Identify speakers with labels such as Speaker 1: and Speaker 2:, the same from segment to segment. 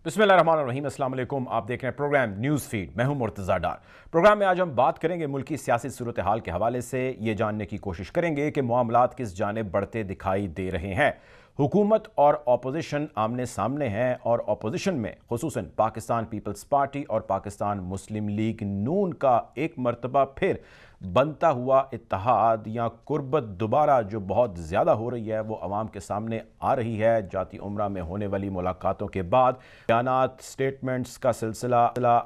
Speaker 1: बिस्मिल्लाहिर्रहमानिर्रहीम, अस्सलाम वालेकुम। आप देख रहे हैं प्रोग्राम न्यूज़ फीड। मैं हूं मुर्तज़ा डार। प्रोग्राम में आज हम बात करेंगे मुल्की सियासी सूरत हाल के हवाले से। ये जानने की कोशिश करेंगे कि मामलात किस जानिब बढ़ते दिखाई दे रहे हैं। हुकूमत और अपोजिशन आमने सामने हैं और अपोजिशन में खुसूसन पाकिस्तान पीपल्स पार्टी और पाकिस्तान मुस्लिम लीग नून का एक मरतबा फिर बनता हुआ इत्तेहाद या कुर्बत दोबारा जो बहुत ज़्यादा हो रही है वो अवाम के सामने आ रही है। जाती उम्रा में होने वाली मुलाकातों के बाद बयानात स्टेटमेंट्स का सिलसिला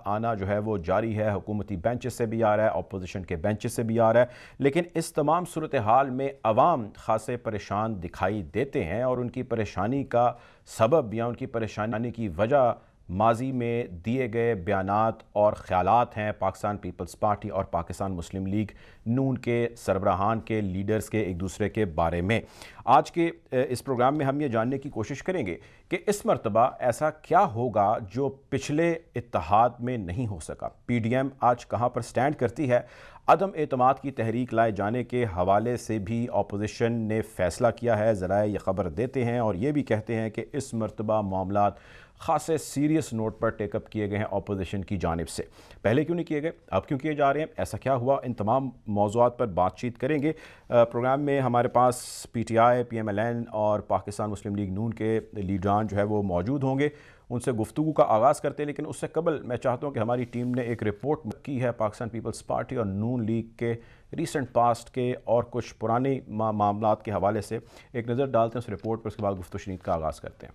Speaker 1: आना जो है वो जारी है। हुकूमती बेंचेस से भी आ रहा है, अपोजिशन के बेंचेस से भी आ रहा है, लेकिन इस तमाम सूरत हाल में अवाम खासे परेशान दिखाई देते हैं और उनकी परेशानी का सबब या उनकी परेशानी की वजह माजी में दिए गए बयानात और ख़यालात हैं पाकिस्तान पीपल्स पार्टी और पाकिस्तान मुस्लिम लीग नून के सरबराहान के लीडर्स के एक दूसरे के बारे में। आज के इस प्रोग्राम में हम ये जानने की कोशिश करेंगे कि इस मरतबा ऐसा क्या होगा जो पिछले इत्तेहाद में नहीं हो सका। PDM आज कहाँ पर स्टैंड करती है। अदम एतमाद की तहरीक लाए जाने के हवाले से भी अपोजिशन ने फ़ैसला किया है। ज़राए ये ख़बर देते हैं और ये भी कहते हैं कि इस मरतबा मामलात ख़ासे सीरियस नोट पर टेकअप किए गए हैं अपोजिशन की जानिब से। पहले क्यों नहीं किए गए, अब क्यों किए जा रहे हैं, ऐसा क्या हुआ, इन तमाम मौज़ूआत पर बातचीत करेंगे। प्रोग्राम में हमारे पास PTI, PMLN और पाकिस्तान मुस्लिम लीग नून के लीडरान जो है वो मौजूद होंगे। उनसे गुफ्तगू का आगाज़ करते हैं, लेकिन उससे कबल मैं चाहता हूँ कि हमारी टीम ने एक रिपोर्ट की है पाकिस्तान पीपल्स पार्टी और नून लीग के रीसेंट पास्ट के और कुछ पुराने मामलात के हवाले से एक नज़र डालते हैं उस रिपोर्ट पर। उसके बाद गुफ्तगू शरीफ का आगाज़ करते हैं।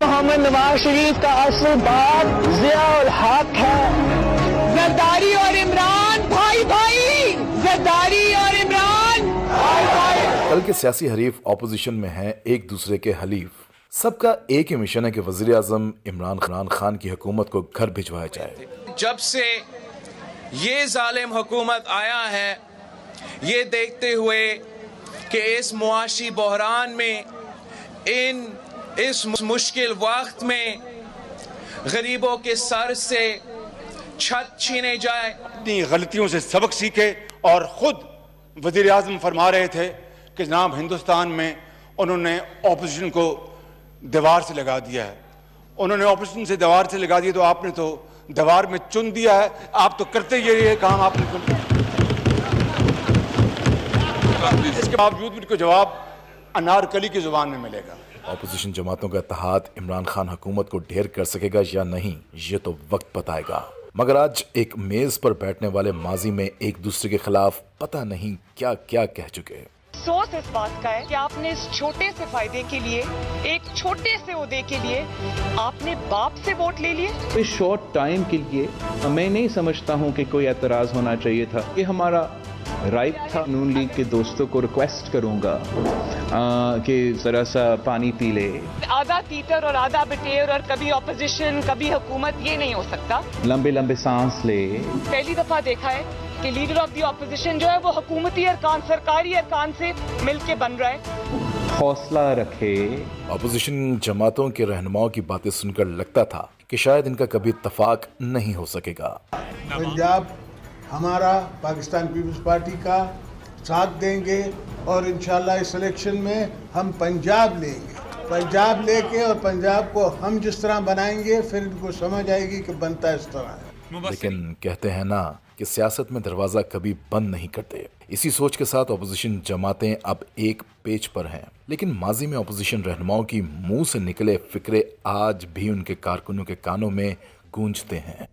Speaker 2: मोहम्मद नवाज शरीफ का असल बाप ज़ियाउल हक है। जरदारी और इमरान भाई भाई, जरदारी और इमरान भाई भाई।
Speaker 3: कल के सियासी हरीफ ऑपोजिशन में हैं एक दूसरे के हलीफ। सबका एक ही मिशन है कि वजीर आजम इमरान खान की हुकूमत को घर भिजवाया जाए।
Speaker 4: जब से ये जालिम हुकूमत आया है, ये देखते हुए कि इस मुआशी बहरान में इस मुश्किल वक्त में गरीबों के सर से छत छीने जाए।
Speaker 5: अपनी गलतियों से सबक सीखे और खुद वजीर आजम फरमा रहे थे कि जनाब हिंदुस्तान में उन्होंने ऑपोजिशन को दीवार से लगा दिया है। उन्होंने ऑपोजिशन से दीवार से लगा दिया तो आपने तो दीवार में चुन दिया है। आप तो करते ये काम आपने इसके बावजूद भी उनको जवाब अनारकली की जुबान में मिलेगा।
Speaker 3: ऑपोजिशन जमातों का इत्तेहाद इमरान खान हुकूमत को ढेर कर सकेगा या नहीं, ये तो वक्त बताएगा। मगर आज एक मेज पर बैठने वाले माजी में एक दूसरे के खिलाफ पता नहीं क्या क्या कह चुके।
Speaker 6: अफसोस इस बात का है कि आपने इस छोटे से फायदे के लिए, एक छोटे से ओहदे के लिए आपने बाप से वोट ले लिए।
Speaker 7: इस शॉर्ट टाइम के लिए मैं नहीं समझता हूं कि कोई एतराज होना चाहिए था। ये हमारा राइट था। नून लीग के दोस्तों को रिक्वेस्ट करूंगा कि जरा सा पानी पी ले।
Speaker 6: आधा टीटर और आधा बिटेर और कभी ऑपोजिशन कभी हुकूमत, ये नहीं हो सकता।
Speaker 7: लंबे लंबे सांस ले।
Speaker 6: पहली दफा देखा है कि लीडर ऑफ द ऑपोजिशन जो है वो हुकूमती अरकान, सरकारी अरकान से मिलके बन रहा है।
Speaker 7: हौसला रखे।
Speaker 3: ऑपोजिशन जमातों के रहनुमाओं की बातें सुनकर लगता था कि शायद इनका कभी इत्तफाक नहीं हो सकेगा।
Speaker 8: पंजाब हमारा पाकिस्तान पीपल्स पार्टी का साथ देंगे और इंशाल्लाह इस इलेक्शन में हम पंजाब लेंगे। पंजाब लेके और पंजाब को हम जिस तरह बनाएंगे फिर इनको समझ आएगी कि बनता इस तरह है।
Speaker 3: लेकिन कहते हैं ना कि सियासत में दरवाजा कभी बंद नहीं करते। इसी सोच के साथ अपोजिशन जमातें अब एक पेज पर हैं, लेकिन माजी में अपोजिशन रहनुमाओं की मुंह से निकले फिक्रे आज भी उनके कारकुनों के कानों में गूंजते हैं।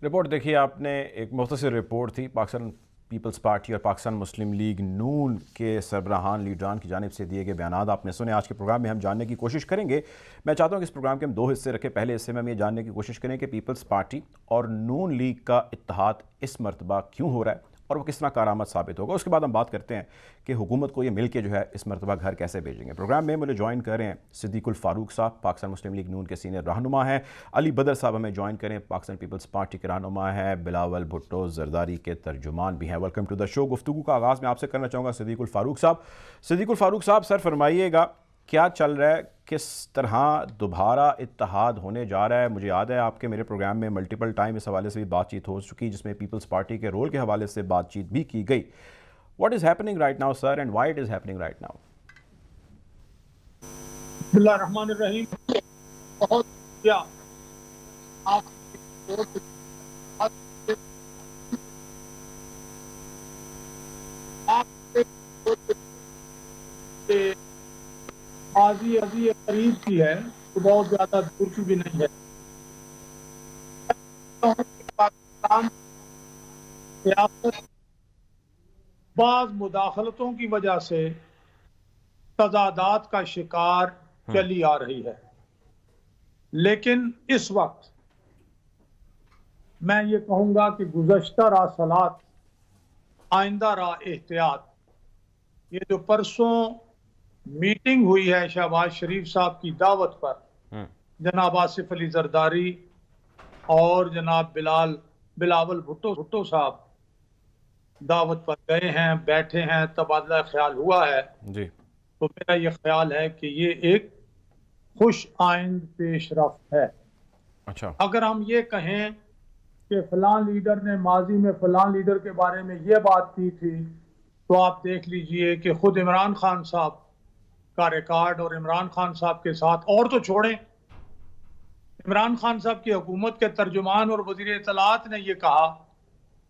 Speaker 1: रिपोर्ट देखिए आपने, एक मुख्तसर रिपोर्ट थी पाकिस्तान पीपल्स पार्टी और पाकिस्तान मुस्लिम लीग नून के सरबराहान लीडरान की जानिब से दिए गए बयानात आपने सुने। आज के प्रोग्राम में हम जानने की कोशिश करेंगे। मैं चाहता हूं कि इस प्रोग्राम के हम दो हिस्से रखें। पहले हिस्से में हम ये जानने की कोशिश करें कि पीपल्स पार्टी और नून लीग का इत्तेहाद इस मरतबा क्यों हो रहा है और वो किस तरह कारआमद साबित होगा। उसके बाद हम बात करते हैं कि हुकूमत को ये मिल के जो है इस मरतबा घर कैसे भेजेंगे। प्रोग्राम में मुझे ज्वाइन कर रहे हैं सिद्दीकुल फारूक साहब, पाकिस्तान मुस्लिम लीग नून के सीनियर रहनुमा हैं। अली बदर साहब हमें ज्वाइन करें, पाकिस्तान पीपल्स पार्टी के रहनुमा हैं। बिलावल भुट्टो जरदारी के तर्जुमान भी हैं। Welcome to the show. गुफ्तगू का आगाज़ मैं आपसे करना चाहूँगा सिद्दीकुल फारूक साहब। सिद्दीकुल फारूक साहब, सर फरमाइएगा क्या चल रहा है, किस तरह दोबारा इत्तेहाद होने जा रहा है। मुझे याद है आपके मेरे प्रोग्राम में मल्टीपल टाइम इस हवाले से भी बातचीत हो चुकी, जिसमें पीपल्स पार्टी के रोल के हवाले से बातचीत भी की गई। What is happening right now sir and why it is happening right now?
Speaker 8: बिस्मिल्लाहिर्रहमानिर्रहीम। बहुत
Speaker 9: क्या आप माजी अभी करीब की है, तो बहुत ज्यादा दूर की भी नहीं है। पाकिस्तान सियासत बाज मुदाखलतों की वजह से तजादात का शिकार चली आ रही है, लेकिन इस वक्त मैं ये कहूंगा कि गुज़श्ता रा सलात आइंदा रा एहतियात। ये जो परसों मीटिंग हुई है शहबाज शरीफ साहब की दावत पर, जनाब आसिफ अली जरदारी और जनाब बिलावल भुट्टो साहब दावत पर गए हैं, बैठे हैं, तबादला ख्याल हुआ है
Speaker 1: जी।
Speaker 9: तो मेरा ये ख्याल है कि ये एक खुश आइंद पेशरफ्त है।
Speaker 1: अच्छा,
Speaker 9: अगर हम ये कहें कि फलां लीडर ने माजी में फलां लीडर के बारे में ये बात की थी, तो आप देख लीजिए कि खुद इमरान खान साहब का रिकॉर्ड और इमरान खान साहब के साथ, और तो छोड़ें, इमरान खान साहब की हुकूमत के तर्जुमान और वज़ीर इत्तलात ने ये कहा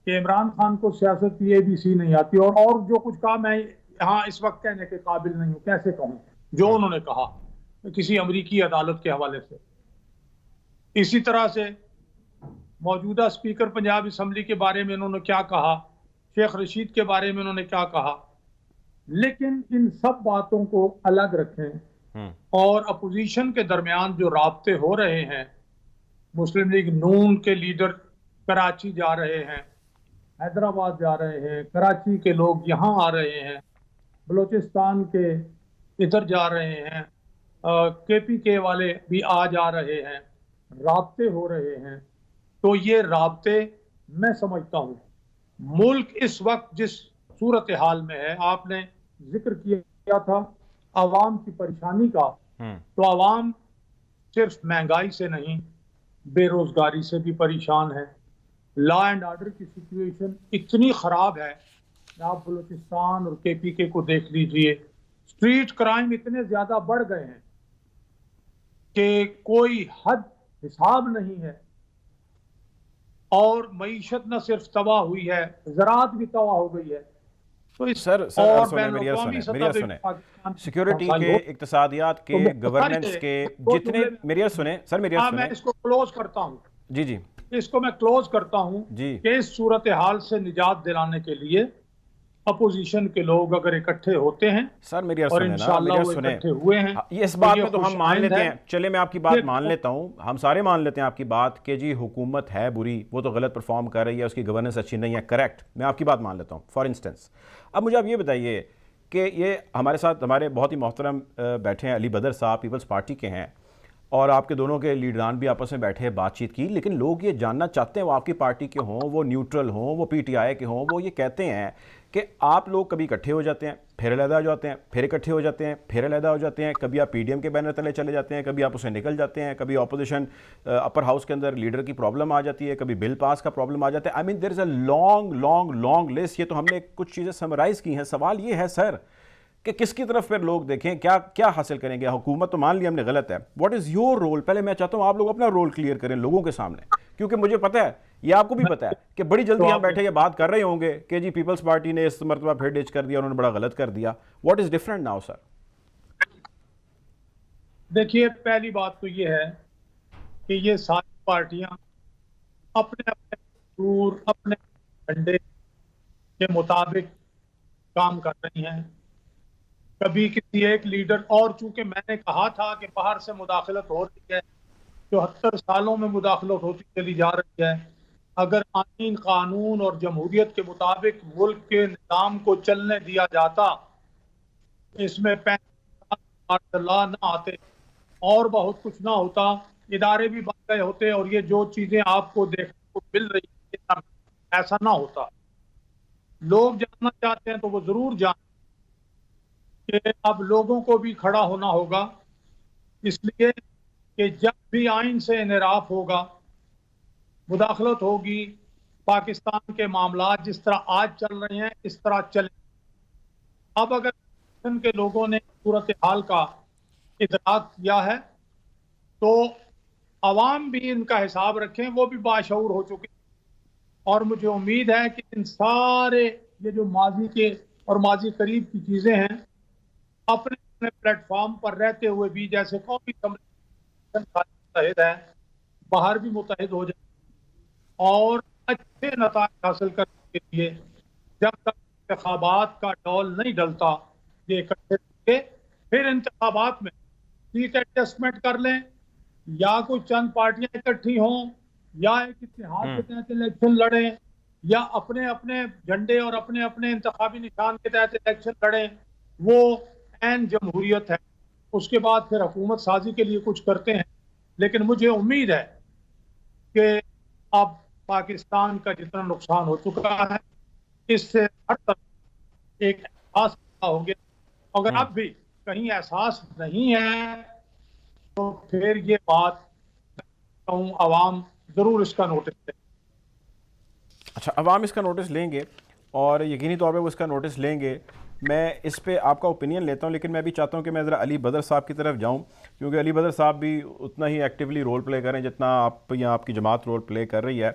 Speaker 9: कि इमरान खान को सियासत की ABC नहीं आती, और जो कुछ कहा मैं यहाँ इस वक्त कहने के काबिल नहीं हूँ, कैसे कहूँ जो उन्होंने कहा किसी अमरीकी अदालत के हवाले से। इसी तरह से मौजूदा स्पीकर पंजाब असम्बली के बारे में उन्होंने क्या कहा, शेख रशीद के बारे में उन्होंने क्या कहा। लेकिन इन सब बातों को अलग रखें और अपोजिशन के दरमियान जो राब्ते हो रहे हैं, मुस्लिम लीग नून के लीडर कराची जा रहे हैं, हैदराबाद जा रहे हैं, कराची के लोग यहाँ आ रहे हैं, बलूचिस्तान के इधर जा रहे हैं, KPK वाले भी आ जा रहे हैं, राब्ते हो रहे हैं। तो ये राब्ते मैं समझता हूँ मुल्क इस वक्त जिस सूरत हाल में है, आपने जिक्र किया था आवाम की परेशानी का, तो आवाम सिर्फ महंगाई से नहीं बेरोजगारी से भी परेशान है। लॉ एंड ऑर्डर की सिचुएशन इतनी खराब है, आप बलूचिस्तान और KPK को देख लीजिए, स्ट्रीट क्राइम इतने ज्यादा बढ़ गए हैं कि कोई हद हिसाब नहीं है, और मईशत न सिर्फ तबाह हुई है, ज़राअत भी तबाह हो गई है। तो इस
Speaker 1: सर मेरी यार सुने सिक्योरिटी के, इक्तिसादियात के, गवर्नेंस के जितने, मेरी यार सुने सर, मेरी यार सुने।
Speaker 9: मैं इसको क्लोज करता हूँ
Speaker 1: जी,
Speaker 9: इसको मैं क्लोज करता हूँ
Speaker 1: जी।
Speaker 9: कि इस सूरत हाल से निजात दिलाने के लिए अपोजिशन के लोग अगर इकट्ठे होते हैं,
Speaker 1: सर मेरी यार
Speaker 9: और
Speaker 1: सुने ना,
Speaker 9: इंशाअल्लाह
Speaker 1: मेरी
Speaker 9: वो
Speaker 1: यार सुने,
Speaker 9: इकट्ठे हुए हैं,
Speaker 1: ये इस बात में तो हम
Speaker 9: खुश
Speaker 1: मान
Speaker 9: आइंद
Speaker 1: लेते
Speaker 9: है।
Speaker 1: हैं, चले मैं आपकी बात मान लेता हूँ, हम सारे मान लेते हैं आपकी बात कि जी हुकूमत है बुरी, वो तो गलत परफॉर्म कर रही है, उसकी गवर्नेंस अच्छी नहीं है, करेक्ट, मैं आपकी बात मान लेता हूँ फॉर इंस्टेंस। अब मुझे आप ये बताइए कि ये हमारे साथ हमारे बहुत ही मोहतरम बैठे हैं अली बदर साहब, पीपल्स पार्टी के हैं, और आपके दोनों के लीडरान भी आपस में बैठे बातचीत की, लेकिन लोग ये जानना चाहते हैं, वो आपकी पार्टी के हों, वो न्यूट्रल हों, वो PTI के हों, वो ये कहते हैं कि आप लोग कभी इकट्ठे हो जाते हैं, फिर अलहदा हो जाते हैं, फिर इकट्ठे हो जाते हैं, फिर अलहदा हो जाते हैं, कभी आप PDM के बैनर तले चले जाते हैं, कभी आप उससे निकल जाते हैं, कभी अपोजिशन अपर हाउस के अंदर लीडर की प्रॉब्लम आ जाती है, कभी बिल पास का प्रॉब्लम आ जाता है। I mean there is a long list. ये तो हमने कुछ चीज़ें समराइज़ की हैं। सवाल ये है सर कि किसकी तरफ फिर लोग देखें, क्या हासिल करेंगे? हुकूमत तो मान ली हमने गलत है, व्हाट इज़ योर रोल? पहले मैं चाहता हूँ आप लोग अपना रोल क्लियर करें लोगों के सामने, क्योंकि मुझे पता है, ये आपको भी पता है कि बड़ी जल्दी यहाँ बैठे ये बात कर रहे होंगे कि जी पीपल्स पार्टी ने इस मरतबा फिर डिच कर दिया, उन्होंने बड़ा गलत कर दिया। What is different now sir?
Speaker 9: देखिए, पहली बात तो ये है कि ये सारी पार्टियां अपने अपने दूर अपने एजेंडे के मुताबिक काम कर रही हैं। कभी किसी एक लीडर, और चूंकि मैंने कहा था कि बाहर से मुदाखलत हो रही है, 74 सालों में मुदाखलत होती चली जा रही है। अगर आईन, कानून और जमहूरियत के मुताबिक मुल्क के निज़ाम को चलने दिया जाता, इसमें 35 ला ना आते और बहुत कुछ ना होता, इदारे भी बन गए होते, और ये जो चीजें आपको देखने को मिल रही है ऐसा ना होता। लोग जानना चाहते हैं तो वो जरूर जान कि अब लोगों को भी खड़ा होना होगा, इसलिए कि जब भी आइन से इनराफ होगा, मुदाखलत होगी, पाकिस्तान के मामला जिस तरह आज चल रहे हैं इस तरह चले। अब अगर के लोगों ने सूरत हाल का इदराक किया है तो عوام بھی ان کا حساب رکھیں, وہ بھی باشعور ہو چکے. اور مجھے امید ہے کہ ان سارے یہ جو ماضی کے اور ماضی قریب کی چیزیں ہیں اپنے اپنے پلیٹ فارم پر رہتے ہوئے بھی, جیسے قومی اسمبلی متحد ہے, باہر بھی متحد ہو جائے اور اچھے نتائج حاصل کرنے کے لیے جب تک انتخابات کا ڈول نہیں ڈلتا یہ اکٹھے کے پھر انتخابات میں سیٹ ایڈجسٹمنٹ کر لیں, یا کوئی چند پارٹیاں اکٹھی ہوں یا ایک اتحاد کے تحت الیکشن لڑیں, یا اپنے اپنے جھنڈے اور اپنے اپنے انتخابی نشان کے تحت الیکشن لڑیں. وہ عین جمہوریت ہے. اس کے بعد پھر حکومت سازی کے لیے کچھ کرتے ہیں. لیکن مجھے امید ہے کہ اب پاکستان کا جتنا نقصان ہو چکا ہے اس سے ہر طرف ایک احساس ہو گیا. اگر اب بھی کہیں احساس نہیں ہے تو پھر یہ بات عوام ضرور اس کا نوٹس لے.
Speaker 1: اچھا, عوام اس کا نوٹس لیں گے اور یقینی طور پہ وہ اس کا نوٹس لیں گے. میں اس پہ آپ کا اوپینین لیتا ہوں, لیکن میں بھی چاہتا ہوں کہ میں ذرا علی بدر صاحب کی طرف جاؤں, کیونکہ علی بدر صاحب بھی اتنا ہی ایکٹیولی رول پلے کریں جتنا آپ یا آپ کی جماعت رول پلے کر رہی ہے.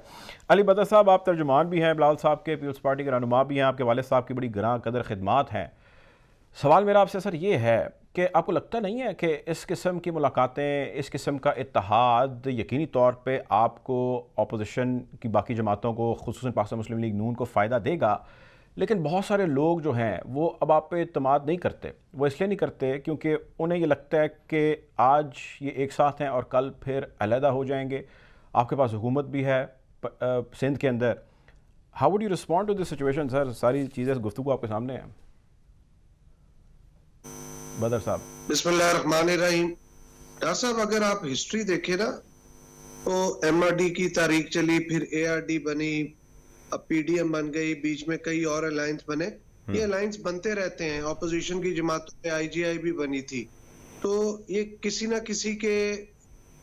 Speaker 1: علی بدر صاحب, آپ ترجمان بھی ہیں بلاول صاحب کے, پیپلز پارٹی کے رہنما بھی ہیں, آپ کے والد صاحب کی بڑی گراں قدر خدمات ہیں. سوال میرا آپ سے سر یہ ہے کہ آپ کو لگتا نہیں ہے کہ اس قسم کی ملاقاتیں, اس قسم کا اتحاد یقینی طور پہ آپ کو, اپوزیشن کی باقی جماعتوں کو, خصوصاً پاکستان مسلم لیگ نون کو فائدہ دے گا؟ لیکن بہت سارے لوگ جو ہیں وہ اب آپ پہ اعتماد نہیں کرتے. وہ اس لیے نہیں کرتے کیونکہ انہیں یہ لگتا ہے کہ آج یہ ایک ساتھ ہیں اور کل پھر علیحدہ ہو جائیں گے. آپ کے پاس حکومت بھی ہے سندھ کے اندر. How would you respond to this situation sir? ساری چیزیں گفتگو آپ کے سامنے ہیں. بدر صاحب.
Speaker 10: بسم اللہ الرحمن الرحیم. ڈاکٹر صاحب, اگر آپ ہسٹری دیکھیں نا تو ایم آر ڈی کی تاریخ چلی, پھر اے آر ڈی بنی, اب پی ڈی ایم بن گئی, بیچ میں کئی اور الائنس بنے. یہ الائنس بنتے رہتے ہیں. اپوزیشن کی جماعتوں میں آئی جی آئی بھی بنی تھی. تو یہ کسی نہ کسی کے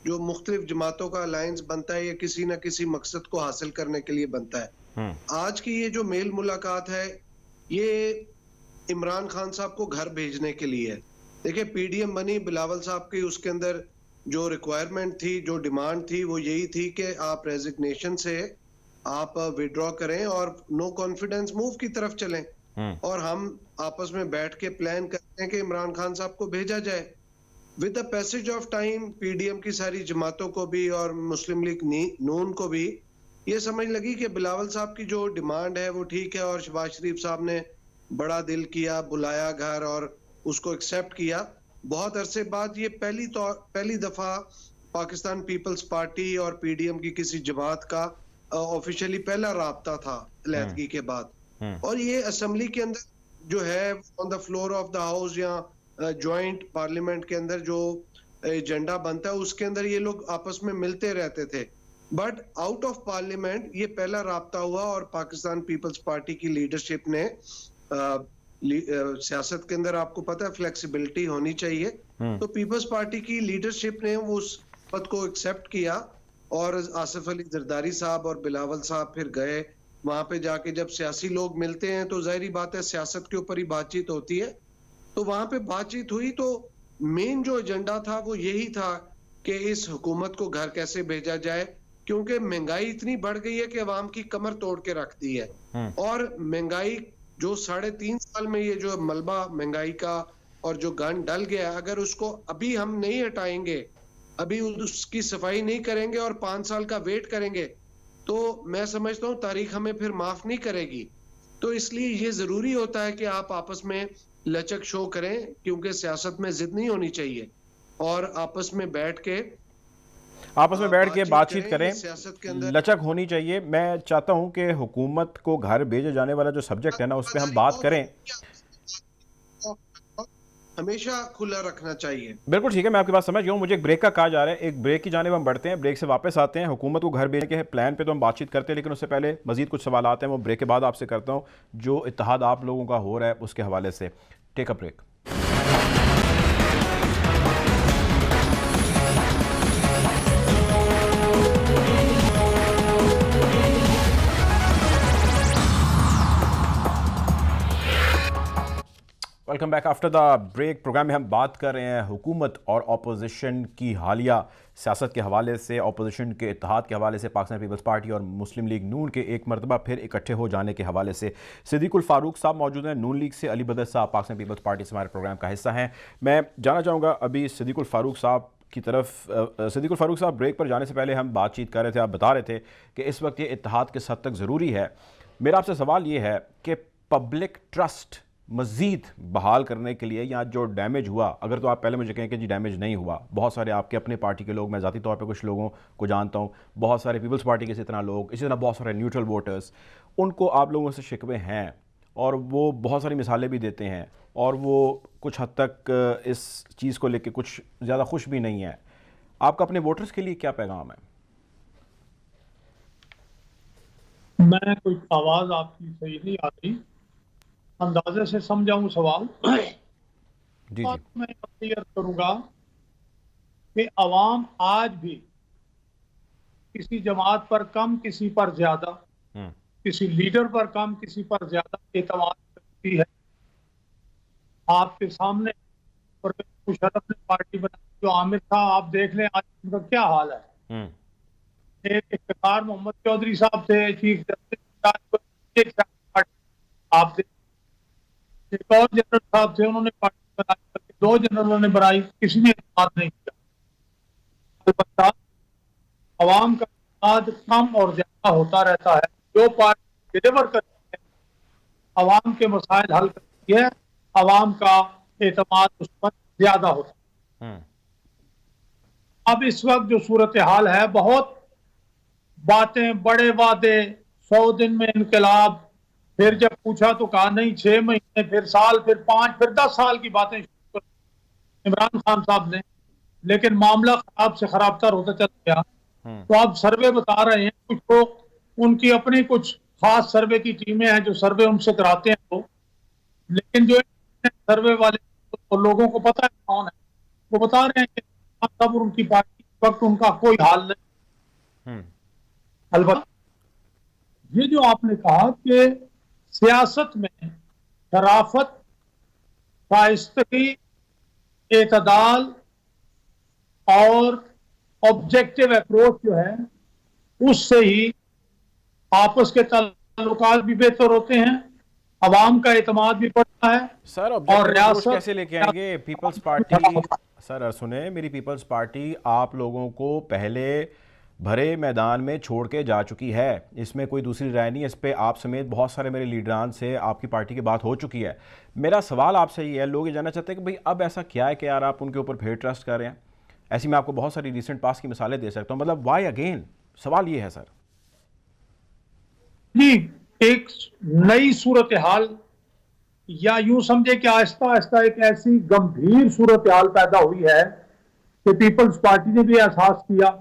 Speaker 10: جو مختلف جماعتوں کا الائنس بنتا ہے, یہ کسی نہ کسی مقصد کو حاصل کرنے کے لیے بنتا ہے. آج کی یہ جو میل ملاقات ہے یہ عمران خان صاحب کو گھر بھیجنے کے لیے ہے. دیکھیں, پی ڈی ایم بنی بلاول صاحب کی, اس کے اندر جو ریکوائرمنٹ تھی, جو ڈیمانڈ تھی, وہ یہی تھی کہ آپ ریزگنیشن سے آپ وڈرا کریں اور نو کانفیڈنس موو کی طرف چلیں, اور ہم آپس میں بیٹھ کے پلان کرتے ہیں کہ عمران خان صاحب کو بھیجا جائے. With the passage of time P D M کی ساری جماعتوں کو بھی اور مسلم لیگ نون کو بھی یہ سمجھ لگی کہ بلاول صاحب کی جو ڈیمانڈ ہے وہ ٹھیک ہے, اور شہباز شریف صاحب نے بڑا دل کیا, بلایا گھر اور اس کو ایکسیپٹ کیا. بہت عرصے بعد یہ پہلی دفعہ پاکستان پیپلز پارٹی اور پی ڈی ایم کی کسی جماعت کا آفیشیلی پہلا رابطہ تھا علیحدگی کے بعد. اور یہ اسمبلی کے اندر جو ہے on the floor of the house یا جوائنٹ پارلیمنٹ کے اندر جو ایجنڈا بنتا ہے اس کے اندر یہ لوگ آپس میں ملتے رہتے تھے. بٹ آؤٹ آف پارلیمنٹ یہ پہلا رابطہ ہوا, اور پاکستان پیپلز پارٹی کی لیڈرشپ نے, سیاست کے اندر آپ کو پتہ ہے فلیکسیبلٹی ہونی چاہیے, تو پیپلز پارٹی کی لیڈرشپ نے اس بات کو ایکسیپٹ کیا, اور آصف علی زرداری صاحب اور بلاول صاحب پھر گئے وہاں پہ. جا کے جب سیاسی لوگ ملتے ہیں تو ظاہری بات ہے سیاست کے اوپر ہی بات چیت ہوتی ہے. تو وہاں پہ بات چیت ہوئی, تو مین جو ایجنڈا تھا وہ یہی تھا کہ اس حکومت کو گھر کیسے بھیجا جائے, کیونکہ مہنگائی اتنی بڑھ گئی ہے کہ عوام کی کمر توڑ کے رکھ دی ہے. اور مہنگائی جو 3.5 سال میں یہ جو ملبہ مہنگائی کا اور جو گن ڈل گیا, اگر اس کو ابھی ہم نہیں ہٹائیں گے, ابھی اس کی صفائی نہیں کریں گے اور 5 سال کا ویٹ کریں گے, تو میں سمجھتا ہوں تاریخ ہمیں پھر معاف نہیں کرے گی. تو اس لیے یہ ضروری ہوتا ہے کہ آپ آپس میں لچک شو کریں, کیونکہ سیاست میں ضد نہیں ہونی چاہیے, اور آپس میں بیٹھ کے
Speaker 1: بات چیت کریں, لچک ہونی چاہیے. میں چاہتا ہوں کہ حکومت کو گھر بھیجے جانے والا جو سبجیکٹ ہے نا اس پہ ہم بات کریں.
Speaker 10: ہمیشہ کھلا رکھنا چاہیے.
Speaker 1: بالکل ٹھیک ہے, میں آپ کی بات سمجھ گیا ہوں. مجھے ایک بریک کا کہا جا رہا ہے, ایک بریک کی جانب ہم بڑھتے ہیں, بریک سے واپس آتے ہیں. حکومت کو گھر بھیجنے کے پلان پہ تو ہم بات چیت کرتے ہیں, لیکن اس سے پہلے مزید کچھ سوالات ہیں, وہ بریک کے بعد آپ سے کرتا ہوں, جو اتحاد آپ لوگوں کا ہو رہا ہے اس کے حوالے سے. Take a break. Welcome back after the break. Programme में हम बात कर रहे हैं हुकूमत और अपोजिशन की हालिया सियासत के हवाले से, अपोजिशन के इत्तेहाद के हवाले से, पाकिस्तान पीपल्स पार्टी और मुस्लिम लीग नून के एक मरतबा फिर इकट्ठे हो जाने के हवाले से। सिद्दीकुल फारूक साहब मौजूद हैं नून लीग से, अली बदर साहब पाकिस्तान पीपल्स पार्टी से हमारे प्रोग्राम का हिस्सा हैं। मैं जानना चाहूँगा अभी सिद्दीकुल फारूक साहब की तरफ। सिद्दीकुल फारूक साहब, ब्रेक पर जाने से पहले हम बातचीत कर रहे थे, आप बता रहे थे कि इस वक्त ये इत्तेहाद किस हद तक ज़रूरी है। मेरा आपसे सवाल ये है कि पब्लिक ट्रस्ट मज़ीद बहाल करने के लिए, या जो डैमेज हुआ, अगर तो आप पहले मुझे कहें कि जी डैमेज नहीं हुआ, बहुत सारे आपके अपने पार्टी के लोग, मैं ज़ाती तौर पे कुछ लोगों को जानता हूँ, बहुत सारे पीपल्स पार्टी के इसी तरह लोग, इसी तरह बहुत सारे न्यूट्रल वोटर्स, उनको आप लोगों से शिकवे हैं और वो बहुत सारी मिसालें भी देते हैं और वो कुछ हद तक इस चीज़ को लेकर कुछ ज़्यादा खुश भी नहीं है। आपका अपने वोटर्स के लिए क्या पैगाम है?
Speaker 9: मैं कोई आवाज़ आपकी सही नहीं आ रही, अंदाजे से समझाऊं सवाल।
Speaker 1: जी
Speaker 9: और
Speaker 1: जी।
Speaker 9: मैं क्लियर करूंगा कि अवाम आज भी किसी जमात पर कम, किसी पर ज्यादा, किसी लीडर पर कम, किसी पर ज्यादा एतमाद करती है। आपके सामने परवेज मुशर्रफ ने पार्टी बनाई, जो आमिर था, आप देख लें आज उनका क्या हाल है। एक इफ्तिखार मोहम्मद चौधरी साहब थे चीफ जस्टिस, आप देख, एक और जनरल साहब थे, उन्होंने पार्टी बनाई, दो जनरलों ने बनाई, किसी ने इत्तेमाद नहीं किया। अलबत्ता अवाम का इत्तेमाद कम और ज्यादा होता रहता है। जो पार्टी डिलीवर करती है, अवाम के मसाइल हल करती है, अवाम का एतमाद उस पर ज्यादा होता है। अब इस वक्त जो सूरत हाल है, बहुत बातें, बड़े वादे, 100 दिन में इनकलाब, फिर जब पूछा तो कहा नहीं 6 महीने, फिर साल, फिर 5, फिर 10 साल की बातें शुरू कर इमरान खान साहब ने। लेकिन मामला खराब से खराबतर होता चल गया। तो अब सर्वे बता रहे हैं, कुछ लोग, उनकी अपनी कुछ खास सर्वे की टीमें हैं जो सर्वे उनसे कराते हैं वो, लेकिन जो सर्वे वाले तो लोगों को पता है कौन है, वो बता रहे हैं कि तब उनकी पार्टी वक्त उनका कोई हाल नहीं। अलबत्ता ये जो आपने कहा कि सियासत में शराफत, शाइस्तगी, एतदाल और ऑब्जेक्टिव अप्रोच जो है, उससे ही आपस के ताल्लुकात भी बेहतर होते हैं, अवाम का एतमाद भी बढ़ता है।
Speaker 1: सर,
Speaker 9: और रियासत
Speaker 1: कैसे लेके आएंगे? पीपल्स पार्टी, सर सुने मेरी, पीपल्स पार्टी आप लोगों को पहले भरे मैदान में छोड़ के जा चुकी है, इसमें कोई दूसरी राय नहीं है। इस पे आप समेत बहुत सारे मेरे लीडरान से आपकी पार्टी की बात हो चुकी है। मेरा सवाल आपसे ये है, लोग ये जानना चाहते हैं कि भाई अब ऐसा क्या है कि यार आप उनके ऊपर फिर ट्रस्ट कर रहे हैं? ऐसी मैं आपको बहुत सारी रिसेंट पास की मिसालें दे सकता हूँ, मतलब वाई अगेन? सवाल ये है सर।
Speaker 9: जी, एक नई सूरत हाल, या यूं समझे कि आहिस्ता आहिस्ता एक ऐसी गंभीर सूरत हाल पैदा हुई है कि पीपल्स पार्टी ने भी एहसास किया,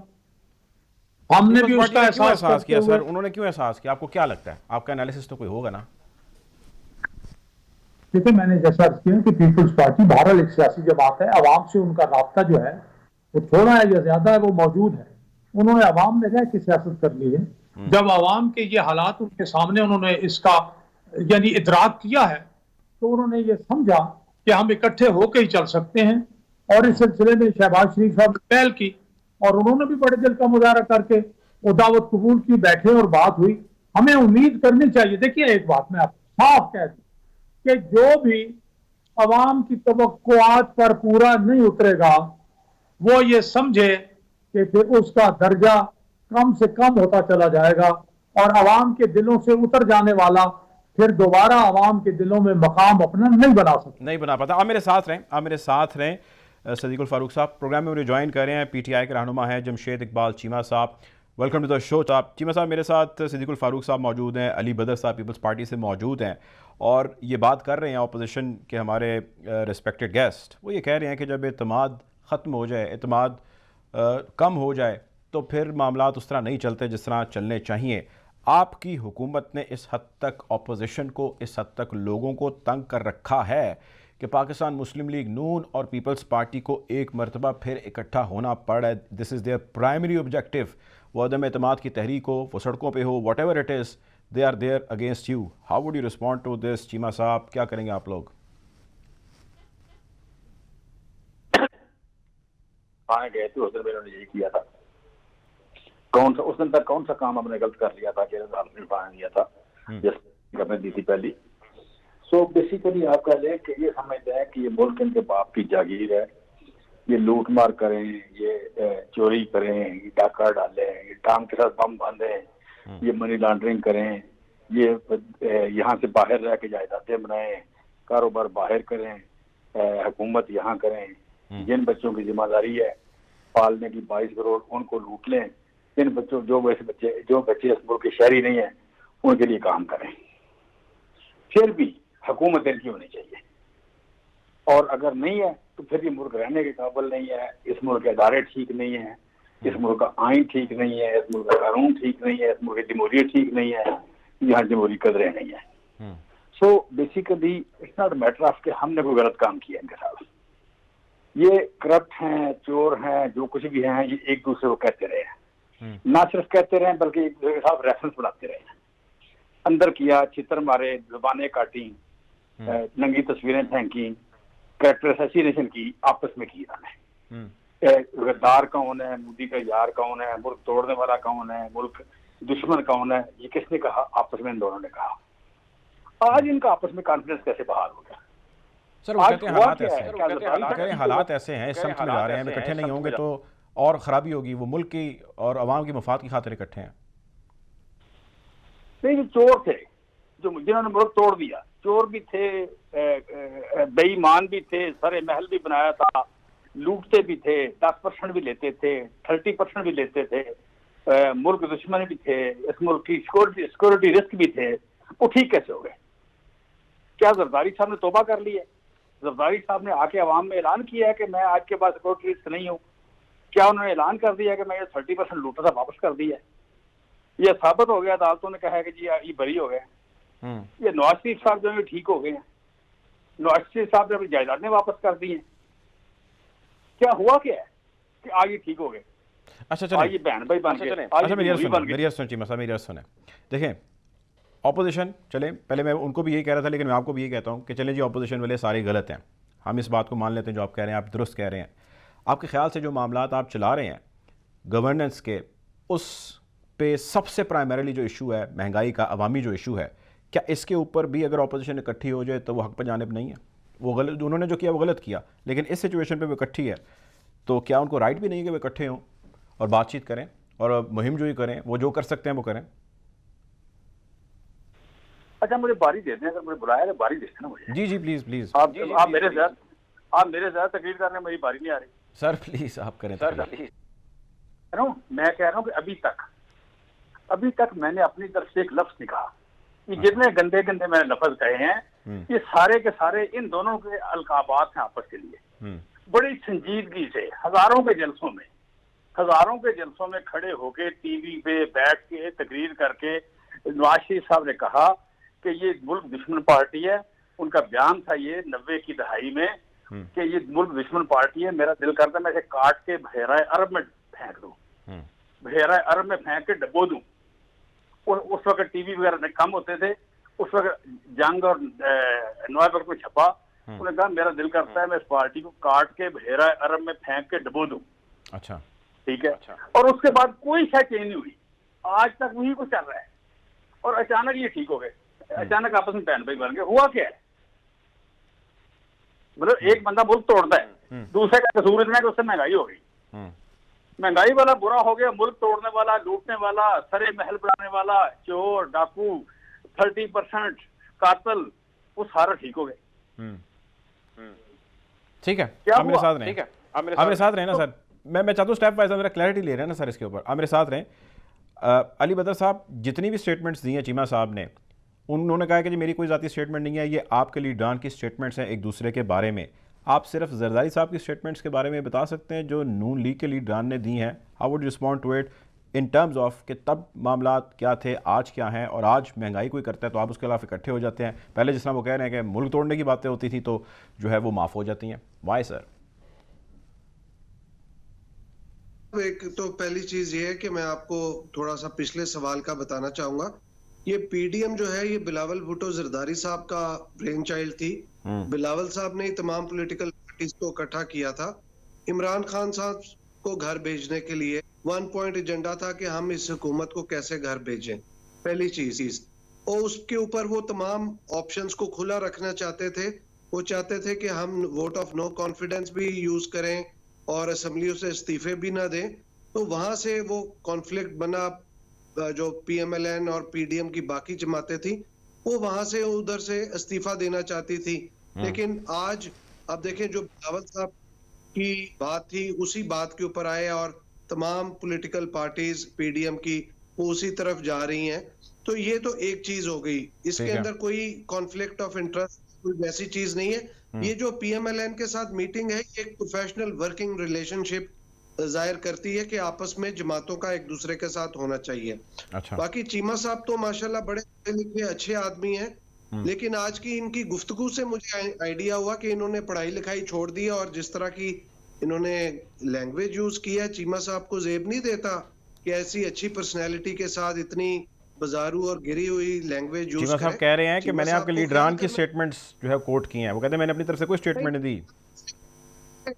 Speaker 9: हमने भी उसका एहसास
Speaker 1: किया। सर उन्होंने क्यों एहसास किया? आपको क्या लगता है? आपका एनालिसिस तो कोई होगा ना।
Speaker 9: देखिए, मैंने जैसा किया कि पीपल्स पार्टी बहरहाल एक सियासी जमात है, अवाम से उनका राब्ता जो है वो थोड़ा है या ज्यादा है, वो मौजूद है। उन्होंने अवाम में रह के सियासत कर ली है। जब अवाम के ये हालात उनके सामने उन्होंने इसका यानी इदराक किया है, तो उन्होंने ये समझा कि हम इकट्ठे होकर ही चल सकते हैं, और इस सिलसिले में शहबाज शरीफ साहब ने पहल की और उन्होंने भी बड़े दिल का मुजाहरा करके वो दावत कबूल की, बैठे और बात हुई। हमें उम्मीद करनी चाहिए। देखिए, एक बात मैं आपको साफ कह दूं कि जो भी अवाम की तवक्कुआत पर पूरा नहीं उतरेगा, वो ये समझे कि फिर उसका दर्जा कम से कम होता चला जाएगा और अवाम के दिलों से उतर जाने वाला फिर दोबारा अवाम के दिलों में मकाम अपना नहीं बना सकता,
Speaker 1: नहीं बना पाता। आप मेरे साथ रहें, आप मेरे साथ रहें। सिद्दीकुल फारूक साहब प्रोग्राम में मुझे ज्वाइन कर रहे हैं, पीटीआई के रहनुमा हैं जमशेद इकबाल चीमा साहब। Welcome to the show. साहब, चीमा साहब मेरे साथ सिद्दीकुल फारूक साहब मौजूद हैं, अली बदर साहब पीपल्स पार्टी से मौजूद हैं, और ये बात कर रहे हैं अपोजिशन के हमारे रिस्पेक्टेड गेस्ट। वो ये कह रहे हैं कि जब एतमाद ख़त्म हो जाए, एतमाद कम हो जाए, तो फिर मामलात उस तरह नहीं चलते जिस तरह चलने चाहिए। आपकी हुकूमत ने इस हद तक अपोजिशन को, इस हद तक लोगों को तंग कर रखा है कि पाकिस्तान मुस्लिम लीग नून और पीपल्स पार्टी को एक मरतबा फिर इकट्ठा होना पड़ा है। This is there primary objective. वो अदम एतमाद की तहरीक हो, वो सड़कों पे हो, whatever it is, they are there against you. How would you respond to this? Cheema साहब, क्या करेंगे आप लोग?
Speaker 11: اٹھانے گئے تھے اس دن میں انہوں نے یہی کیا تھا. کون سا اس دن تک کون سا کام ہم نے غلط کر لیا تھا کہ عدالت نے اٹھانے دیا تھا جس کرنے دی تھی پہلی. سو بیسیکلی آپ کہہ لیں کہ یہ سمجھتے ہیں کہ یہ ملک ان کے باپ کی جاگیر ہے, یہ لوٹ مار کریں, یہ چوری کریں, یہ ڈاکہ ڈالیں, یہ ٹانگ کے ساتھ بم باندھیں, یہ منی لانڈرنگ کریں, یہ یہاں سے باہر رہ کے جائیدادیں بنائیں, کاروبار باہر کریں, حکومت یہاں کریں. جن بچوں کی ذمہ داری ہے پالنے کی 22 کروڑ ان کو لوٹ لیں. جن بچوں جو بچے اس ملک کے شہری نہیں ہیں ان کے لیے کام کریں. پھر بھی حکومت ان کی ہونی چاہیے, اور اگر نہیں ہے تو پھر یہ ملک رہنے کے قابل نہیں ہے. اس ملک کے ادارے ٹھیک نہیں ہیں, اس ملک کا آئین ٹھیک نہیں ہے, اس ملک کا قانون ٹھیک نہیں ہے, اس ملک کی جمہوریت ٹھیک نہیں ہے, یہاں جمہوری قدریں نہیں ہیں. So basically it's not matter of کہ ہم نے کوئی غلط کام کیا ان کے ساتھ. یہ کرپٹ ہیں, چور ہیں, جو کچھ بھی ہیں, یہ ایک دوسرے کو کہتے رہے ہیں. نہ صرف کہتے رہے بلکہ ایک دوسرے کے ساتھ ریفرنس بناتے رہے ہیں. اندر کیا, چتر مارے, زبانیں کاٹی, ننگی تصویریں پھینکی, کریکٹر اسیسینیشن کی, آپس میں کی انہوں نے. غدار کون ہے, مودی کا یار کون ہے, ملک توڑنے والا کون ہے, ملک دشمن کون ہے, یہ کس نے کہا؟ آپس میں ان دونوں نے کہا. آج ان کا آپس میں کانفیڈنس کیسے بحال ہو گیا؟
Speaker 1: سر وہ کہتے ہیں حالات ایسے ہیں, اس سمت میں جا رہے ہیں, اکٹھے نہیں ہوں گے تو اور خرابی ہوگی. وہ ملک کی اور عوام کی مفاد کی خاطر اکٹھے ہیں.
Speaker 11: نہیں, جو چور تھے جنہوں نے ملک توڑ دیا, چور بھی تھے, بے ایمان بھی تھے, سر محل بھی بنایا تھا, لوٹتے بھی تھے, 10% بھی لیتے تھے, 30% بھی لیتے تھے, ملک دشمن بھی تھے, اس ملک کی سیکورٹی رسک بھی تھے. وہ ٹھیک کیسے ہو گئے؟ کیا زرداری صاحب نے توبہ کر لی ہے؟ زرداری صاحب نے آ کے عوام میں اعلان کیا ہے کہ میں آج کے بعد سیکورٹی رسک نہیں ہوں؟ کیا انہوں نے اعلان کر دیا کہ میں یہ 30% لوٹا تھا واپس کر دیا ہے؟ یہ ثابت ہو گیا, عدالتوں نے کہا ہے کہ جی یہ بری ہو گئے. یہ نواز شریف صاحب جو ہے ٹھیک ہو گئے ہیں. نواز شریف صاحب نے اپنی جائیدادیں واپس کر دی ہیں. کیا ہوا کیا ہے کہ آج یہ ٹھیک ہو گئے؟
Speaker 1: اچھا چلیں,
Speaker 11: یہ بہن بھائی بن گئے.
Speaker 1: میری سنیں. دیکھیں اپوزیشن, چلیں پہلے میں ان کو بھی یہی کہہ رہا تھا, لیکن میں آپ کو بھی یہی کہتا ہوں کہ چلیں جی اپوزیشن والے سارے غلط ہیں, ہم اس بات کو مان لیتے ہیں, جو آپ کہہ رہے ہیں آپ درست کہہ رہے ہیں. آپ کے خیال سے جو معاملات آپ چلا رہے ہیں گورننس کے, اس پہ سب سے پرائمریلی جو ایشو ہے مہنگائی کا, عوامی جو ایشو ہے, کیا اس کے اوپر بھی اگر اپوزیشن اکٹھی ہو جائے تو وہ حق پر جانب نہیں ہے؟ وہ غلط, انہوں نے جو کیا وہ غلط کیا, لیکن اس سچویشن پہ وہ اکٹھی ہے تو کیا ان کو رائٹ بھی نہیں ہے کہ وہ اکٹھے ہوں اور بات چیت کریں اور مہم جوئی کریں؟ وہ جو کر سکتے ہیں وہ کریں.
Speaker 11: اچھا مجھے باری دے دیں, اگر مجھے بلایا تو باری دے دیں نا مجھے.
Speaker 1: جی پلیز پلیز.
Speaker 11: آپ میرے زیادہ تقریر کرنے میری باری نہیں آ رہی.
Speaker 1: سر پلیز آپ کریں.
Speaker 11: میں کہہ رہا ہوں کہ ابھی تک میں نے اپنی طرف سے ایک لفظ نہیں کہا. یہ جتنے گندے میں نے لفظ کہے ہیں یہ سارے کے سارے ان دونوں کے القابات ہیں آپس کے لیے. بڑی سنجیدگی سے ہزاروں کے جلسوں میں کھڑے ہو کے ٹی وی پہ بیٹھ کے تقریر کر کے نواز شریف صاحب نے کہا کہ یہ ملک دشمن پارٹی ہے. ان کا بیان تھا یہ 90 کی دہائی میں کہ یہ ملک دشمن پارٹی ہے, میرا دل کرتا ہے میں اسے کاٹ کے بحیرہ عرب میں پھینک دوں, بحیرہ عرب میں پھینک کے ڈبو دوں. اس وقت ٹی وی وغیرہ کم ہوتے تھے, اس وقت جنگ اور نوائے وقت میں چھپا. انہوں نے کہا میرا دل کرتا ہے میں اس پارٹی کو کاٹ کے بحیرہ عرب میں پھینک کے ڈبو دوں.
Speaker 1: اچھا
Speaker 11: ٹھیک ہے. اور اس کے بعد کوئی شے چینج نہیں ہوئی, آج تک وہی کچھ چل رہا ہے. اور اچانک یہ ٹھیک ہو گئے, اچانک آپس میں بہن بھائی بن گئے. ہوا کیا ہے؟ مطلب ایک بندہ ملک توڑتا ہے, دوسرے کا قصور اتنا ہے کہ اس سے مہنگائی ہو گئی. مہنگائی والا برا ہو گیا, ملک توڑنے والا, لوٹنے والا, سرے محل بنانے والا, چور ڈاکو, 30% قاتل, وہ سارا ٹھیک ہو گئے.
Speaker 1: ٹھیک ہے, آپ میرے ساتھ رہیں. آپ میرے ساتھ رہیں نا سر. میں چاہتا ہوں اسٹیپ وائز میرا کلیئرٹی لے رہے ہیں نا سر اس کے اوپر. آپ میرے ساتھ رہیں. علی بدر صاحب جتنی بھی سٹیٹمنٹس دی ہیں چیمہ صاحب نے, انہوں نے کہا کہ جی میری کوئی ذاتی سٹیٹمنٹ نہیں ہے, یہ آپ کے لیڈران کی سٹیٹمنٹس ہیں ایک دوسرے کے بارے میں. آپ صرف زرداری صاحب کی سٹیٹمنٹس کے بارے میں بتا سکتے ہیں جو نون لیگ کے لیڈران نے دی ہیں. How would you respond to it in terms of کہ تب معاملات کیا تھے, آج کیا ہیں, اور آج مہنگائی کوئی کرتا ہے تو آپ اس کے خلاف اکٹھے ہو جاتے ہیں. پہلے جس طرح وہ کہہ رہے ہیں کہ ملک توڑنے کی باتیں ہوتی تھیں تو جو ہے وہ معاف ہو جاتی ہیں. وائی سر؟
Speaker 10: ایک تو پہلی چیز یہ ہے کہ میں آپ کو تھوڑا سا پچھلے سوال کا بتانا چاہوں گا. یہ پی ڈی ایم جو ہے یہ بلاول بھٹو زرداری صاحب کا برین چائلڈ تھی. بلاول صاحب نے تمام پولیٹیکل پارٹیز کو اکٹھا کیا تھا. عمران خان صاحب کو گھر بھیجنے کے لیے 1 پوائنٹ ایجنڈا تھا کہ ہم اس حکومت کو کیسے گھر بھیجیں، پہلی چیز. اور اس کے اوپر وہ تمام آپشنز کو کھلا رکھنا چاہتے تھے. وہ چاہتے تھے کہ ہم ووٹ آف نو کانفیڈنس بھی یوز کریں اور اسمبلیوں سے استعفے بھی نہ دیں. تو وہاں سے وہ کانفلکٹ بنا، جو پی ایم ایل این اور پی ڈی ایم کی باقی جماعتیں تھیں وہ وہاں سے ادھر سے استعفیٰ دینا چاہتی تھی. لیکن آج اب دیکھیں جو بلاول صاحب کی بات تھی اسی بات کے اوپر آئے اور تمام political parties P D M کی وہ اسی طرف جا رہی ہیں. تو یہ تو ایک چیز ہو گئی. اس کے اندر کوئی کانفلکٹ آف انٹرسٹ کوئی ویسی چیز نہیں ہے. یہ جو پی ایم ایل این کے ساتھ میٹنگ ہے یہ ایک پروفیشنل ورکنگ ریلیشن شپ ظاہر کرتی ہے کہ آپس میں جماعتوں کا ایک دوسرے کے ساتھ ہونا چاہیے. باقی چیمہ صاحب تو ماشاءاللہ بڑے پڑھے لکھے اچھے آدمی ہیں، لیکن آج کی ان کی گفتگو سے مجھے آئیڈیا ہوا کہ انہوں نے پڑھائی لکھائی چھوڑ دی اور جس طرح کی انہوں نے لینگویج یوز کی ہے چیمہ صاحب کو زیب نہیں دیتا کہ ایسی اچھی پرسنالٹی کے ساتھ اتنی بازارو اور گری ہوئی لینگویج یوز
Speaker 1: چیمہ
Speaker 10: کریں.
Speaker 1: صاحب کہہ رہے ہیں کہ میں نے آپ کے لیڈران کی سٹیٹمنٹس جو ہے کوٹ کی ہیں، وہ کہتے ہیں میں نے اپنی طرف سے کوئی سٹیٹمنٹ نہیں دی.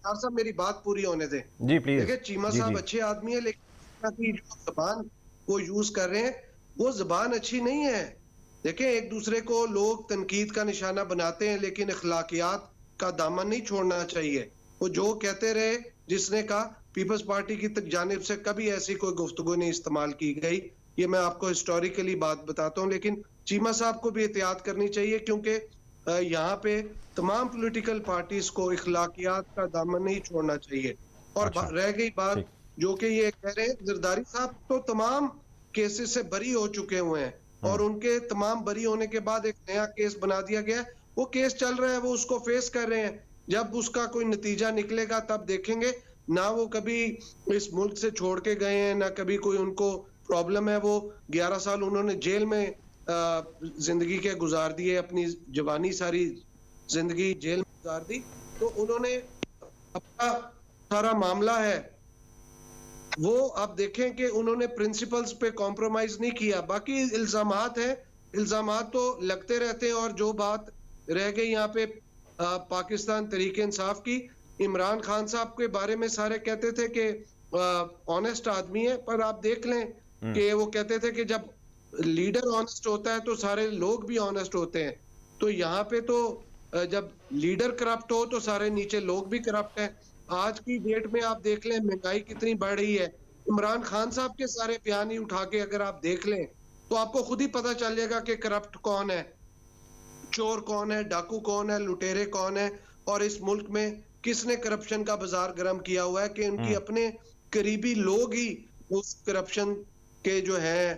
Speaker 10: صاحب میری بات پوری ہونے دیں.
Speaker 1: جی پلیز.
Speaker 10: دیکھیں چیمہ صاحب اچھے آدمی ہیں لیکن جو زبان وہ یوز کر رہے ہیں وہ زبان اچھی نہیں ہے. دیکھیں ایک دوسرے کو لوگ تنقید کا نشانہ بناتے ہیں لیکن اخلاقیات کا دامن نہیں چھوڑنا چاہیے. وہ جو کہتے رہے، جس نے کہا پیپلز پارٹی کی جانب سے کبھی ایسی کوئی گفتگو نہیں استعمال کی گئی. یہ میں آپ کو ہسٹوریکلی بات بتاتا ہوں. لیکن چیمہ صاحب کو بھی احتیاط کرنی چاہیے کیونکہ یہاں پہ تمام پولیٹیکل پارٹیز کو اخلاقیات کا دامن نہیں چھوڑنا چاہیے. اور رہ گئی بات جو کہ یہ کہہ رہے ہیں زرداری صاحب تو تمام کیسز سے بری ہو چکے ہوئے ہیں اور ان کے تمام بری ہونے کے بعد ایک نیا کیس بنا دیا گیا ہے. وہ کیس چل رہا ہے، وہ اس کو فیس کر رہے ہیں. جب اس کا کوئی نتیجہ نکلے گا تب دیکھیں گے. نہ وہ کبھی اس ملک سے چھوڑ کے گئے ہیں، نہ کبھی کوئی ان کو پرابلم ہے. وہ 11 سال انہوں نے جیل میں زندگی کے گزار دیے، اپنی جوانی ساری زندگی جیل میں گزار دی. تو انہوں نے اپنا سارا معاملہ ہے وہ آپ دیکھیں کہ انہوں نے پرنسپلز پہ کمپرومائز نہیں کیا. باقی الزامات ہیں، الزامات تو لگتے رہتے ہیں. اور جو بات رہ گئی یہاں پہ پاکستان تحریک انصاف کی، عمران خان صاحب کے بارے میں سارے کہتے تھے کہ آنیسٹ آدمی ہے، پر آپ دیکھ لیں کہ وہ کہتے تھے کہ جب لیڈر آنیسٹ ہوتا ہے تو سارے لوگ بھی آنیسٹ ہوتے ہیں. تو یہاں پہ تو جب لیڈر کرپٹ ہو تو سارے نیچے لوگ بھی کرپٹ ہیں. آج کی ڈیٹ میں آپ دیکھ لیں مہنگائی کتنی بڑھ رہی ہے. عمران خان صاحب کے سارے بیان ہی اٹھا کے اگر آپ دیکھ لیں تو آپ کو خود ہی پتہ چل جائے گا کہ کرپٹ کون ہے، چور کون ہے، ڈاکو کون ہے، لٹیرے کون ہے، اور اس ملک میں کس نے کرپشن کا بازار گرم کیا ہوا ہے کہ ان کی اپنے قریبی لوگ ہی اس کرپشن کے جو ہیں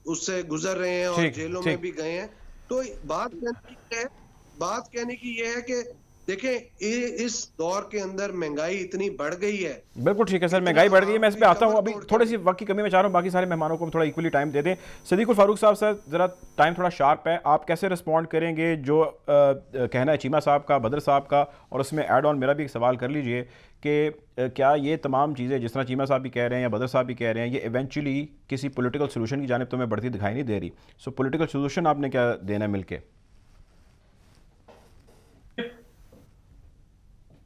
Speaker 10: اس سے گزر رہے ہیں اور جیلوں میں بھی گئے ہیں. تو بات کہنے کی یہ ہے کہ دیکھیں اس دور کے اندر مہنگائی اتنی بڑھ گئی ہے.
Speaker 1: بالکل ٹھیک ہے سر، مہنگائی بڑھ گئی ہے. میں اس پہ آتا ہوں. ابھی تھوڑی سی وقت کی کمی میں چاہ رہا ہوں باقی سارے مہمانوں کو ہم تھوڑا ایکولی ٹائم دے دیں. صدیق الفاروق صاحب سر ذرا ٹائم تھوڑا شارپ ہے، آپ کیسے رسپونڈ کریں گے جو کہنا ہے چیمہ صاحب کا، بدر صاحب کا، اور اس میں ایڈ آن میرا بھی ایک سوال کر لیجئے کہ کیا یہ تمام چیزیں جس طرح چیمہ صاحب بھی کہہ رہے ہیں یا بدر صاحب بھی کہہ رہے ہیں یہ ایونچولی کسی پولیٹیکل سولوشن کی جانب تو میں بڑھتی دکھائی نہیں دے رہی. سو پولیٹیکل سولوشن آپ نے کیا دینا ہے مل کے؟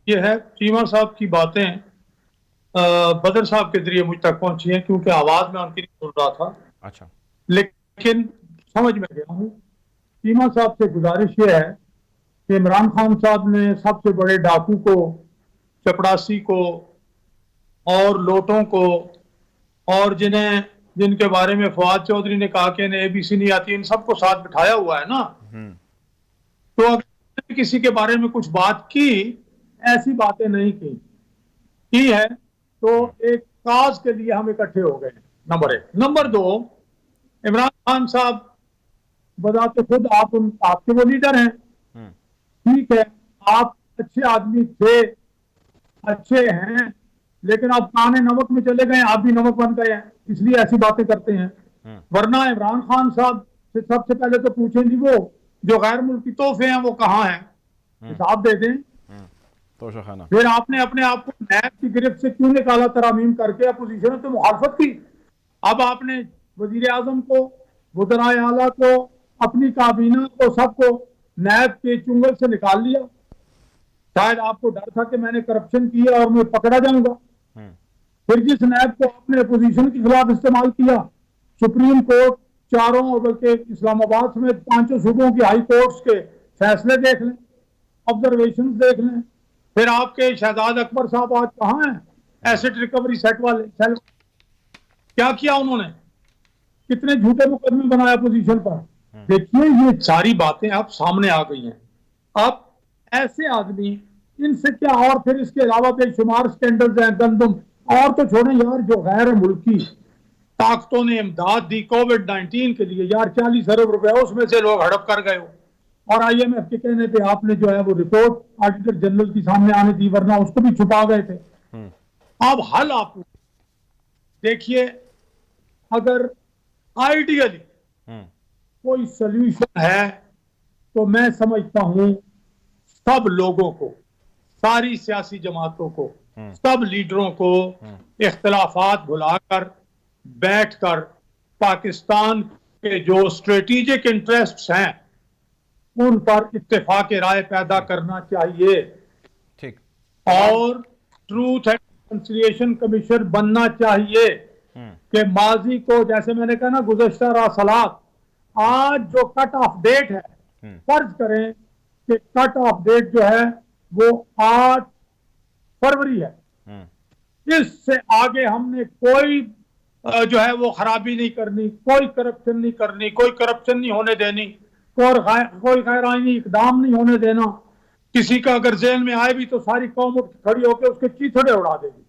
Speaker 9: یہ ہے چیمہ صاحب کی باتیں بدر صاحب کے ذریعے مجھ تک پہنچی ہیں کیونکہ آواز میں ان کی نہیں سن رہا تھا.
Speaker 1: اچھا،
Speaker 9: لیکن سمجھ میں گیا ہوں. چیمہ صاحب سے گزارش یہ ہے کہ عمران خان صاحب نے سب سے بڑے ڈاکو کو، چپڑاسی کو اور لوٹوں کو، اور جن کے بارے میں فواد چودھری نے کہا کہ انہیں ABC نہیں آتی، ان سب کو ساتھ بٹھایا ہوا ہے نا. تو اگر کسی کے بارے میں کچھ بات کی، ایسی باتیں نہیں کی ہے تو ایک کاز کے لیے ہم اکٹھے ہو گئے. نمبر 1. نمبر 2، عمران خان صاحب بذات خود آپ کے وہ لیڈر ہیں، ٹھیک ہے، آپ اچھے آدمی تھے، اچھے ہیں، لیکن آپ کانے نمک میں چلے گئے، آپ بھی نمک بن گئے ہیں، اس لیے ایسی باتیں کرتے ہیں. ورنہ عمران خان صاحب سے سب سے پہلے تو پوچھیں جی وہ جو غیر ملکی تحفے ہیں وہ کہاں ہیں، حساب دے دیں. پھر آپ نے اپنے آپ کو نیب کی گرفت سے کیوں نکالا ترامیم کر کے؟ اپوزیشن تو مخالفت کی. اب آپ نے وزیر اعظم کو، وزرائے اعلیٰ کو، اپنی کابینہ کو، سب کو نیب کے چنگل سے نکال لیا. शायद आपको डर था कि मैंने करप्शन किया और मैं पकड़ा जाऊंगा। फिर जिस नैब को आपने अपोजिशन के खिलाफ इस्तेमाल किया, सुप्रीम कोर्ट चारों और बल्कि इस्लामाबाद समेत 5 सूबों की हाई कोर्ट्स के फैसले देख लें, ऑब्जर्वेशन देख लें। फिर आपके शहजाद अकबर साहब आज कहाँ हैं, एसेट रिकवरी सेट वाले सेल, क्या किया उन्होंने, कितने झूठे मुकदमे बनाया अपोजिशन पर। देखिए ये सारी बातें अब सामने आ गई हैं। अब ऐसे आदमी, इनसे क्या, और फिर इसके अलावा बेशुमार स्कैंडल्स हैं, गंदम, और तो छोड़ें यार, जो गैर मुल्की ताकतों ने इमदाद दी कोविड-19 के लिए, यार 40 अरब रुपए उसमें से लोग हड़प कर गए हो, और IMF के कहने पे आपने जो है वो रिपोर्ट ऑडिटर जनरल की सामने आने दी, वरना उसको भी छुपा गए थे। अब हल आप देखिए, अगर आइडियली कोई सोल्यूशन है तो मैं समझता हूं सब लोगों को, सारी सियासी जमातों को, सब लीडरों को इख्तिलाफात भुलाकर बैठकर पाकिस्तान के जो स्ट्रेटेजिक इंटरेस्ट्स हैं उन पर इत्तेफाक राय पैदा करना चाहिए।
Speaker 1: ठीक।
Speaker 9: और ट्रूथ एंड रिकंसिलिएशन कमीशन बनना चाहिए कि माजी को, जैसे मैंने कहा ना गुज़श्ता रासलात, आज जो कट ऑफ डेट है, फर्ज करें कि कट ऑफ डेट जो है वो 8 फरवरी है, इससे आगे हमने कोई जो है वो खराबी नहीं करनी, कोई करप्शन नहीं करनी, कोई करप्शन नहीं होने देनी, कोई गैर आईनी इकदाम नहीं होने देना। किसी का अगर जेल में आए भी तो सारी कौम खड़ी होकर उसके चीथड़े उड़ा देगी।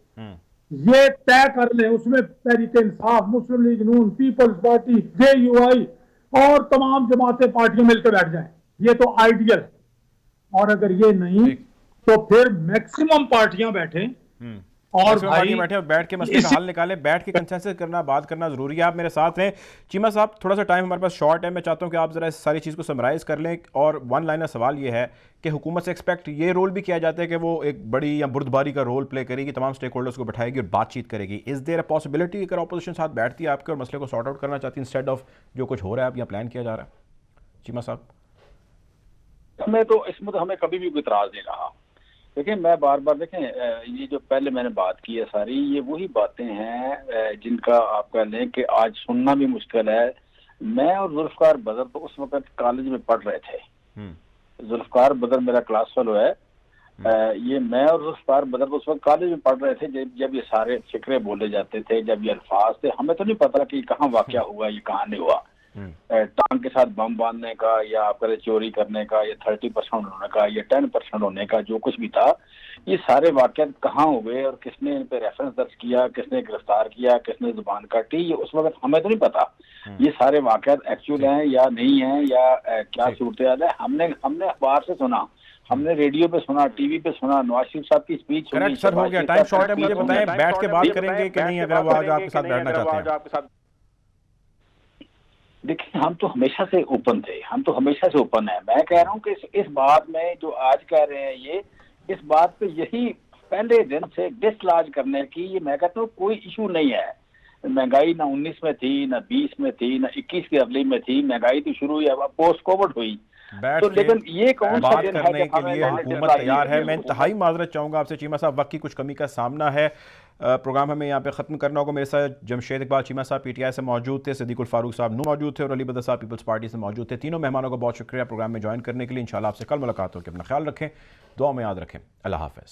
Speaker 9: ये तय कर ले, उसमें तहरीक इंसाफ, मुस्लिम लीग नून, पीपल्स पार्टी, JUI और तमाम जमातें पार्टियां मिलकर बैठ जाएं, ये तो आइडियल है। और अगर ये नहीं तो फिर मैक्सिमम पार्टियां बैठें और भाई
Speaker 1: बैठे और बैठ के मसले का हल निकाले, बैठ के कंसेंसस करना, बात करना जरूरी है। आप मेरे साथ हैं चीमा साहब, थोड़ा सा टाइम हमारे पास शॉर्ट है, मैं चाहता हूं कि आप जरा इस सारी चीज़ को समराइज़ कर लें। और वन लाइनर सवाल ये है कि हुकूमत से एक्सपेक्ट ये रोल भी किया जाता है कि वो एक बड़ी या बुर्दबारी का रोल प्ले करेगी, तमाम स्टेक होल्डर्स को बैठाएगी और बातचीत करेगी। इज़ देयर अ पॉसिबिलिटी अगर अपोजिशन साथ बैठती है आपके और मसले को सॉर्ट आउट करना चाहती है इंस्टेड ऑफ जो कुछ हो रहा है अब या प्लान किया जा रहा है? चीमा साहब,
Speaker 11: इसमें तो हमें कभी भी कोई इतराज़ नहीं रहा। देखिए, मैं बार बार देखें, ये जो पहले मैंने बात की है सारी, ये वही बातें हैं जिनका आप कह लें कि आज सुनना भी मुश्किल है। मैं और जुल्फकार बदर तो उस वक्त कॉलेज में पढ़ रहे थे। जुल्फकार बदर मेरा क्लास फेलो है। ये मैं और जुल्फकार बदर तो उस वक्त कॉलेज में पढ़ रहे थे जब ये सारे फिक्रे बोले जाते थे, जब ये अल्फाज थे। हमें तो नहीं पता कि कहाँ वाक़या हुआ, ये कहाँ नहीं हुआ। टांग के साथ बम बांधने का या आपका चोरी करने का या 30% होने का या 10% होने का, जो कुछ भी था, ये सारे वाक़यात कहाँ हुए और किसने इन पे रेफरेंस दर्ज किया, किसने गिरफ्तार किया, किसने जुबान काटी, ये उस वक्त हमें तो नहीं पता ये सारे वाक़यात एक्चुअल हैं या नहीं हैं या क्या सूरत हाल है। हमने अखबार से सुना, हमने रेडियो पे सुना, टीवी पे सुना, नवाज शरीफ साहब की स्पीच सुनी।
Speaker 1: करेक्ट सर, हो गया, टाइम शॉर्ट है, मुझे बताएं बैठ के बात करेंगे कि नहीं अगर वो आज आपके साथ बैठना चाहते हैं?
Speaker 11: देखिए, हम तो हमेशा से ओपन थे, हम तो हमेशा से ओपन है। मैं कह रहा हूँ कि इस बात में जो आज कह रहे हैं ये, इस बात पे यही पहले दिन से डिसलाज करने की, ये मैं कहता हूँ कोई इशू नहीं है। महंगाई ना 19 में थी, ना 20 में थी, ना 21 की अगली में थी। महंगाई तो शुरू हुई, अब पोस्ट कोविड हुई।
Speaker 1: तो लेकिन ये कौन सा दिन है करने के लिए हुकूमत तैयार है? मैं इंतहाई माजरत चाहूँगा आपसे चीमा साहब, वक्त की कुछ कमी का सामना है, प्रोग्राम हमें यहाँ पे ख़त्म करना होगा। मेरे साथ जमशेद इकबाल चीमा साहब PTI से मौजूद थे, सिद्दीकुल फारूक साहब नू मौजूद थे और अली बदर साहब पीपल्स पार्टी से मौजूद थे। तीनों मेहमानों का बहुत शुक्रिया प्रोग्राम में ज्वाइन करने के लिए। इंशाल्लाह आपसे कल मुलाकात होगी। अपना ख्याल रखें, दुआ में याद रखें। अल्लाह हाफ़िज़।